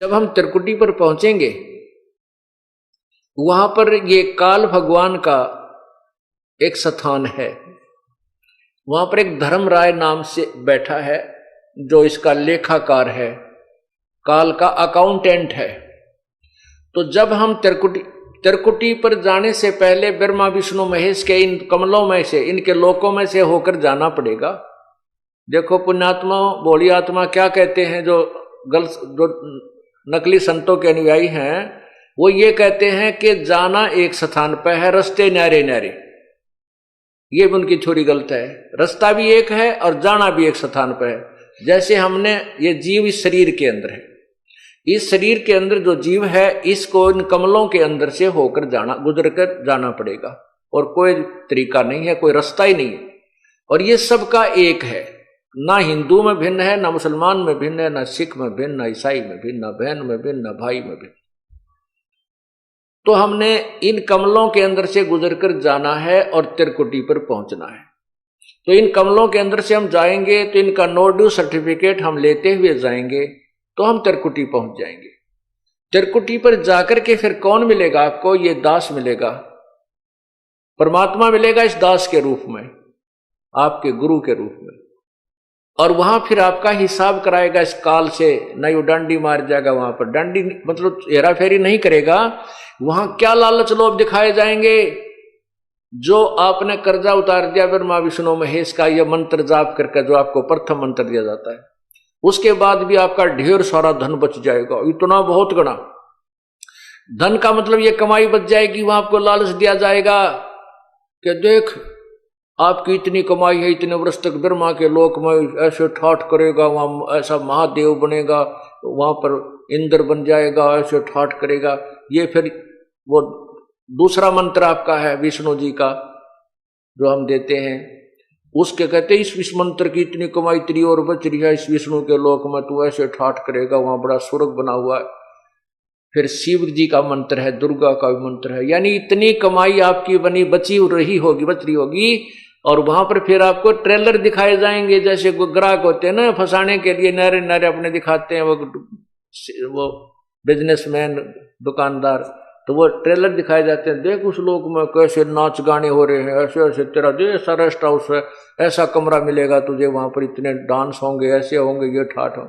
जब हम त्रिकुटी पर पहुंचेंगे वहां पर ये काल भगवान का एक स्थान है। वहां पर एक धर्मराय नाम से बैठा है जो इसका लेखाकार है, काल का अकाउंटेंट है। तो जब हम त्रिकुटी पर जाने से पहले ब्रह्मा विष्णु महेश के इन कमलों में से, इनके लोकों में से होकर जाना पड़ेगा। देखो पुण्यात्मा भोली आत्मा क्या कहते हैं, जो नकली संतों के अनुयायी हैं वो ये कहते हैं कि जाना एक स्थान पर है, रास्ते न्यारे न्यारे। ये भी उनकी छोरी गलत है। रास्ता भी एक है और जाना भी एक स्थान पर है। जैसे हमने ये जीव इस शरीर के अंदर है, इस शरीर के अंदर जो जीव है इसको इन कमलों के अंदर से होकर गुजर कर जाना पड़ेगा और कोई तरीका नहीं है, कोई रास्ता ही नहीं है। और ये सबका एक है, ना हिंदू में भिन्न है, ना मुसलमान में भिन्न है, ना सिख में भिन्न, ना ईसाई में भिन्न, ना बहन में भिन्न, ना भाई में भिन्न। तो हमने इन कमलों के अंदर से गुजरकर जाना है और त्रिकुटी पर पहुंचना है। तो इन कमलों के अंदर से हम जाएंगे तो इनका नो ड्यू सर्टिफिकेट हम लेते हुए जाएंगे तो हम त्रिकुटी पहुंच जाएंगे। त्रिकुटी पर जाकर के फिर कौन मिलेगा आपको? ये दास मिलेगा, परमात्मा मिलेगा इस दास के रूप में, आपके गुरु के रूप में। और वहां फिर आपका हिसाब कराएगा इस काल से। नहीं वो डंडी मार जाएगा, वहां पर डंडी मतलब हेरा फेरी नहीं करेगा। वहां क्या लालच लोभ दिखाए जाएंगे? जो आपने कर्जा उतार दिया ब्रह्मा विष्णु महेश का, यह मंत्र जाप करके, जो आपको प्रथम मंत्र दिया जाता है, उसके बाद भी आपका ढेर सारा धन बच जाएगा, इतना बहुत गणा धन का मतलब ये कमाई बच जाएगी। वहां आपको लालच दिया जाएगा कि देख आपकी इतनी कमाई है, इतने वर्ष तक ब्रह्मा के लोक में ऐसे ठाठ करेगा, वहां ऐसा महादेव बनेगा, वहां पर इंद्र बन जाएगा, ऐसे ठाठ करेगा। ये फिर वो दूसरा मंत्र आपका है विष्णु जी का जो हम देते हैं, उसके कहते इस मंत्र की इतनी कमाई तेरी और बच रही है, इस विष्णु के लोक में तू ऐसे ठाठ करेगा, वहां बड़ा स्वर्ग बना हुआ है। फिर शिव जी का मंत्र है, दुर्गा का भी मंत्र है, यानी इतनी कमाई आपकी बच रही होगी। और वहां पर फिर आपको ट्रेलर दिखाए जाएंगे, जैसे ग्राहक होते हैं ना फंसाने के लिए, नारे नारे अपने दिखाते हैं वो बिजनेसमैन दुकानदार, तो वो ट्रेलर दिखाए जाते हैं। देख उस लोक में कैसे नाच गाने हो रहे हैं, ऐसे ऐसे तेरा जो ऐसा रेस्ट हाउस है, ऐसा कमरा मिलेगा तुझे, वहां पर इतने डांस होंगे, ऐसे होंगे, ये ठाठ हो।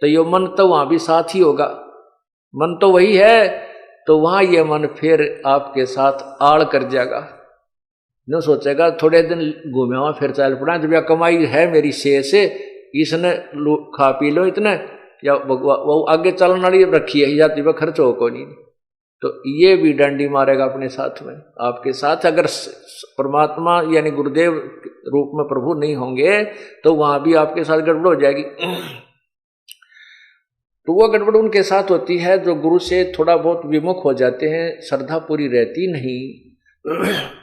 तो ये मन तो वहां भी साथ ही होगा, मन तो वही है। तो वहां ये मन फिर आपके साथ आड़ कर जाएगा, न सोचेगा थोड़े दिन घूमे हुआ फिर चल पड़ा, जब यह कमाई है मेरी शेष से, इसने खा पी लो इतने, या वो आगे चलने वाली रखी है जाती वह खर्च हो को नहीं। तो ये भी डंडी मारेगा अपने साथ में, आपके साथ। अगर परमात्मा यानी गुरुदेव रूप में प्रभु नहीं होंगे तो वहां भी आपके साथ गड़बड़ हो जाएगी। तो वो गड़बड़ उनके साथ होती है जो गुरु से थोड़ा बहुत विमुख हो जाते हैं, श्रद्धा पूरी रहती नहीं,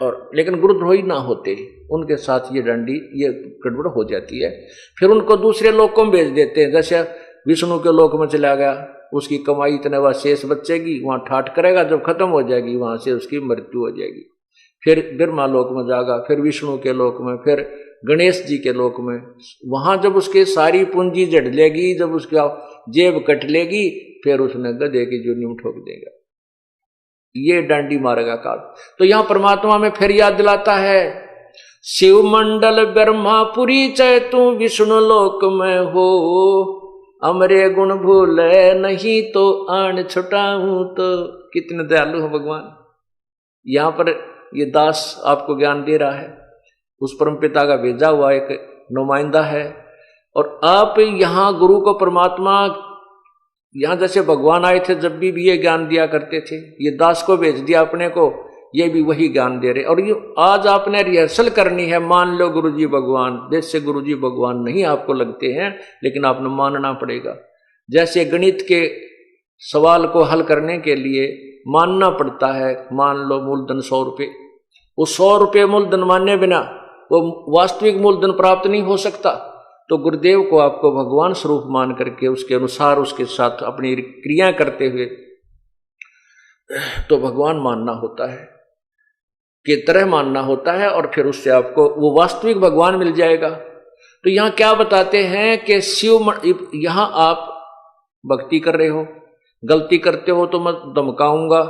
और लेकिन गुरुद्रोही ना होते, उनके साथ ये डंडी ये गड़बड़ हो जाती है। फिर उनको दूसरे लोकों में भेज देते हैं, जैसे विष्णु के लोक में चला गया, उसकी कमाई इतने वह शेष बचेगी, वहां ठाठ करेगा, जब खत्म हो जाएगी वहां से उसकी मृत्यु हो जाएगी। फिर ब्रह्मा लोक में जाएगा, फिर विष्णु के लोक में, फिर गणेश जी के लोक में। वहां जब उसके सारी पूंजी जड़ लेगी, जब उसका जेब कट लेगी, फिर उसने गधे की जूनी में ठोक देगा। ये डांडी मारेगा काल। तो यहां परमात्मा में फिर याद दिलाता है, शिव मंडल ब्रह्मापुरी चै तू विष्णु लोक में हो, अमरे गुण भूले नहीं तो आन छुटाऊं। तो कितने दयालु है भगवान। यहां पर ये दास आपको ज्ञान दे रहा है, उस परम पिता का भेजा हुआ एक नुमाइंदा है। और आप यहां गुरु को परमात्मा, यहां जैसे भगवान आए थे जब भी ये ज्ञान दिया करते थे, ये दास को भेज दिया अपने को, ये भी वही ज्ञान दे रहे। और ये आज आपने रिहर्सल करनी है, मान लो गुरुजी भगवान, जैसे गुरुजी भगवान नहीं आपको लगते हैं, लेकिन आपने मानना पड़ेगा। जैसे गणित के सवाल को हल करने के लिए मानना पड़ता है, मान लो मूलधन 100 रुपये, वो 100 रुपये मूलधन मानने बिना वो वास्तविक मूलधन प्राप्त नहीं हो सकता। तो गुरुदेव को आपको भगवान स्वरूप मान करके उसके अनुसार उसके साथ अपनी क्रिया करते हुए तो भगवान मानना होता है, की तरह मानना होता है, और फिर उससे आपको वो वास्तविक भगवान मिल जाएगा। तो यहां क्या बताते हैं कि शिव, यहां आप भक्ति कर रहे हो, गलती करते हो तो मैं धमकाऊंगा,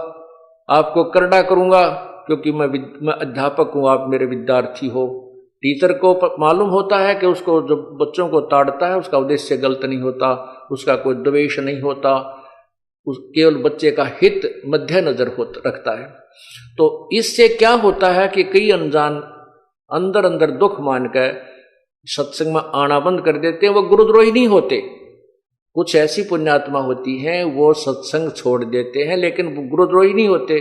आपको करड़ा करूंगा, क्योंकि मैं अध्यापक हूं, आप मेरे विद्यार्थी हो। टीचर को मालूम होता है कि उसको जो बच्चों को ताड़ता है उसका उद्देश्य गलत नहीं होता, उसका कोई द्वेष नहीं होता, केवल बच्चे का हित मध्य नजर रखता है। तो इससे क्या होता है कि कई अनजान अंदर अंदर दुख मान कर सत्संग में आना बंद कर देते हैं। वो गुरुद्रोही नहीं होते, कुछ ऐसी पुण्यात्मा होती हैं वो सत्संग छोड़ देते हैं, लेकिन गुरुद्रोही नहीं होते,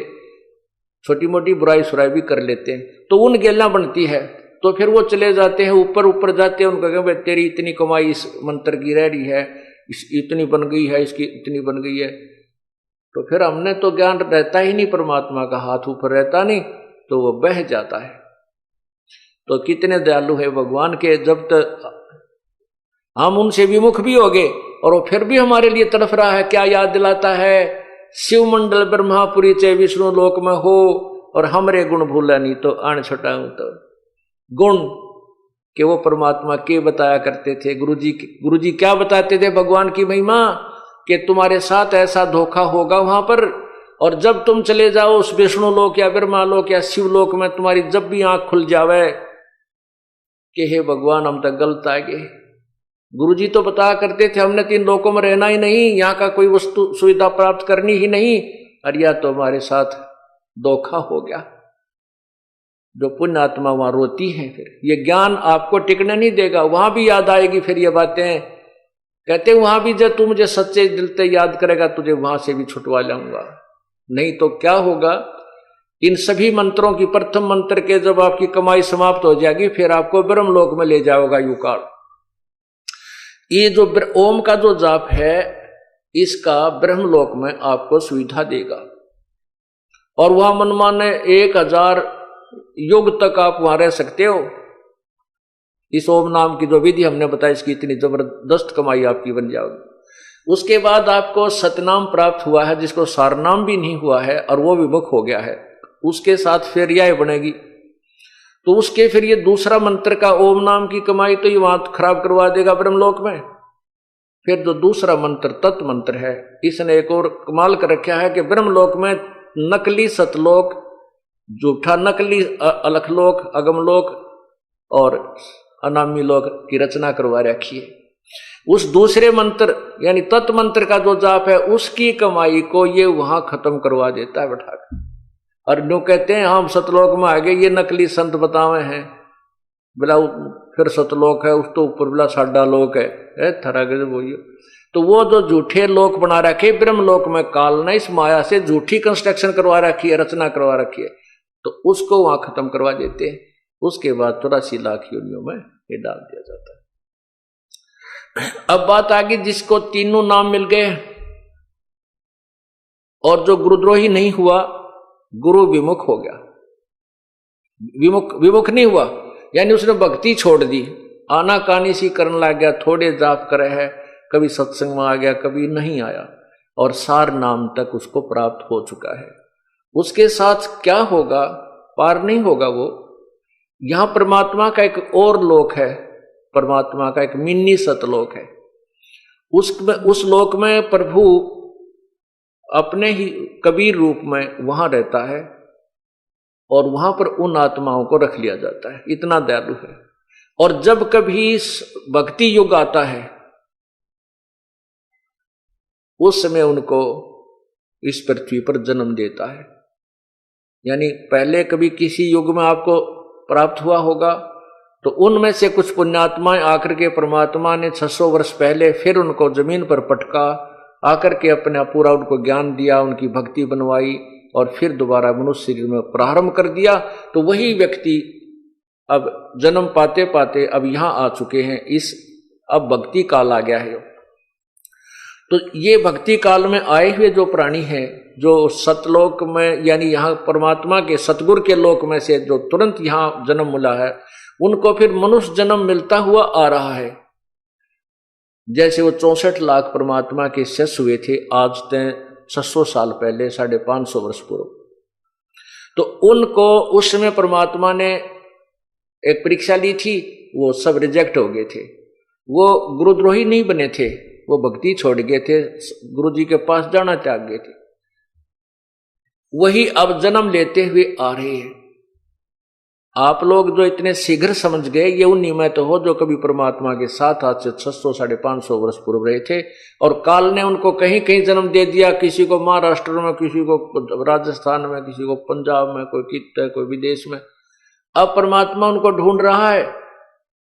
छोटी मोटी बुराई सुराई भी कर लेते हैं। तो उन गेला बनती है, तो फिर वो चले जाते हैं ऊपर ऊपर जाते हैं, उनको कहेंगे तेरी इतनी कमाई इस मंत्र की रह रही है, इतनी बन गई है, इसकी इतनी बन गई है। तो फिर हमने तो ज्ञान रहता ही नहीं, परमात्मा का हाथ ऊपर रहता नहीं, तो वो बह जाता है। तो कितने दयालु है भगवान के, जब तक हम उनसे विमुख भी हो गए और वो फिर भी हमारे लिए तड़फ रहा है। क्या याद दिलाता है, शिव मंडल ब्रह्मापुरी चे विष्णु लोक में हो, और हमरे गुण भूला नहीं तो आन छटाऊं। तो गुण के वो परमात्मा के बताया करते थे, गुरुजी क्या बताते थे भगवान की महिमा, कि तुम्हारे साथ ऐसा धोखा होगा वहां पर, और जब तुम चले जाओ उस विष्णु लोक या ब्रह्मा लोक या शिव लोक में, तुम्हारी जब भी आंख खुल जावे कि हे भगवान हम तक गलत आ गए। गुरुजी तो बताया करते थे हमने 3 लोकों में रहना ही नहीं, यहाँ का कोई वस्तु सुविधा प्राप्त करनी ही नहीं, और यह तो हमारे साथ धोखा हो गया। जो पुण्य आत्मा वहां रोती है, फिर ये ज्ञान आपको टिकने नहीं देगा, वहां भी याद आएगी फिर ये बातें। कहते वहां भी जब तू मुझे सच्चे दिल से याद करेगा तुझे वहां से भी छुटवा लाऊंगा। नहीं तो क्या होगा, इन सभी मंत्रों की प्रथम मंत्र के जब आपकी कमाई समाप्त हो जाएगी, फिर आपको ब्रह्मलोक में ले जाओगा युकाल। ये जो ओम का जो जाप है, इसका ब्रह्मलोक में आपको सुविधा देगा, और वहां मनमाने 1000 युग तक आप वहां रह सकते हो। इस ओम नाम की जो विधि हमने बताई, इसकी इतनी जबरदस्त कमाई आपकी बन जाएगी। उसके बाद आपको सतनाम प्राप्त हुआ है, जिसको सारनाम भी नहीं हुआ है और वो विमुख हो गया है, उसके साथ फिर यह बनेगी। तो उसके फिर ये दूसरा मंत्र का ओम नाम की कमाई तो ये वहां खराब करवा देगा ब्रह्मलोक में। फिर जो दूसरा मंत्र तत्व मंत्र है, इसने एक और कमाल कर रखा है कि ब्रह्मलोक में नकली सतलोक, झूठा नकली अलखलोक, अगमलोक और अनामी लोक की रचना करवा रखी है। उस दूसरे मंत्र यानी तत्व मंत्र का जो जाप है, उसकी कमाई को ये वहां खत्म करवा देता है बैठाकर। और जो कहते हैं हम सतलोक में आ गए, ये नकली संत बतावे हैं, बोला फिर सतलोक है, उस तो ऊपर बोला साडा लोक है थरा के बोलिए। तो वो जो झूठे लोक बना रखे ब्रह्मलोक में, काल ने इस माया से झूठी कंस्ट्रक्शन करवा रखी है, रचना करवा रखी है, तो उसको वहां खत्म करवा देते हैं। उसके बाद 84 लाख योनियों में ये डाल दिया जाता है। अब बात आ गई जिसको तीनों नाम मिल गए और जो गुरुद्रोही नहीं हुआ, गुरु विमुख हो गया। विमुख नहीं हुआ यानी उसने भक्ति छोड़ दी, आना कानी सी करने लग गया, थोड़े जाप करे है, कभी सत्संग में आ गया कभी नहीं आया, और सार नाम तक उसको प्राप्त हो चुका है। उसके साथ क्या होगा, पार नहीं होगा वो। यहां परमात्मा का एक और लोक है, परमात्मा का एक मिनी सतलोक है। उस लोक में प्रभु अपने ही कबीर रूप में वहां रहता है और वहां पर उन आत्माओं को रख लिया जाता है, इतना दयालु है। और जब कभी भक्ति युग आता है उस समय उनको इस पृथ्वी पर जन्म देता है। यानी पहले कभी किसी युग में आपको प्राप्त हुआ होगा, तो उनमें से कुछ पुण्यात्माएं आकर के परमात्मा ने 600 वर्ष पहले फिर उनको जमीन पर पटका, आकर के अपना पूरा उनको ज्ञान दिया, उनकी भक्ति बनवाई और फिर दोबारा मनुष्य शरीर में प्रारंभ कर दिया। तो वही व्यक्ति अब जन्म पाते पाते अब यहां आ चुके हैं, इस अब भक्ति काल आ गया है। तो ये भक्ति काल में आए हुए जो प्राणी हैं, जो सतलोक में यानी यहाँ परमात्मा के सतगुरु के लोक में से जो तुरंत यहाँ जन्म मिला है, उनको फिर मनुष्य जन्म मिलता हुआ आ रहा है। जैसे वो 64 लाख परमात्मा के शिष्य हुए थे आज से 600 साल पहले, 550 वर्ष पूर्व। तो उनको उस समय परमात्मा ने एक परीक्षा ली थी, वो सब रिजेक्ट हो गए थे। वो गुरुद्रोही नहीं बने थे, वो भक्ति छोड़ गए थे, गुरु जी के पास जाना त्याग गए थे, वही अब जन्म लेते हुए आ रहे हैं। आप लोग जो इतने शीघ्र समझ गए, ये उन्हीं में तो हो जो कभी परमात्मा के साथ आज से 600 550 वर्ष पूर्व रहे थे, और काल ने उनको कहीं कहीं जन्म दे दिया, किसी को महाराष्ट्र में, किसी को राजस्थान में, किसी को पंजाब में, कोई कित कोई विदेश में। अब परमात्मा उनको ढूंढ रहा है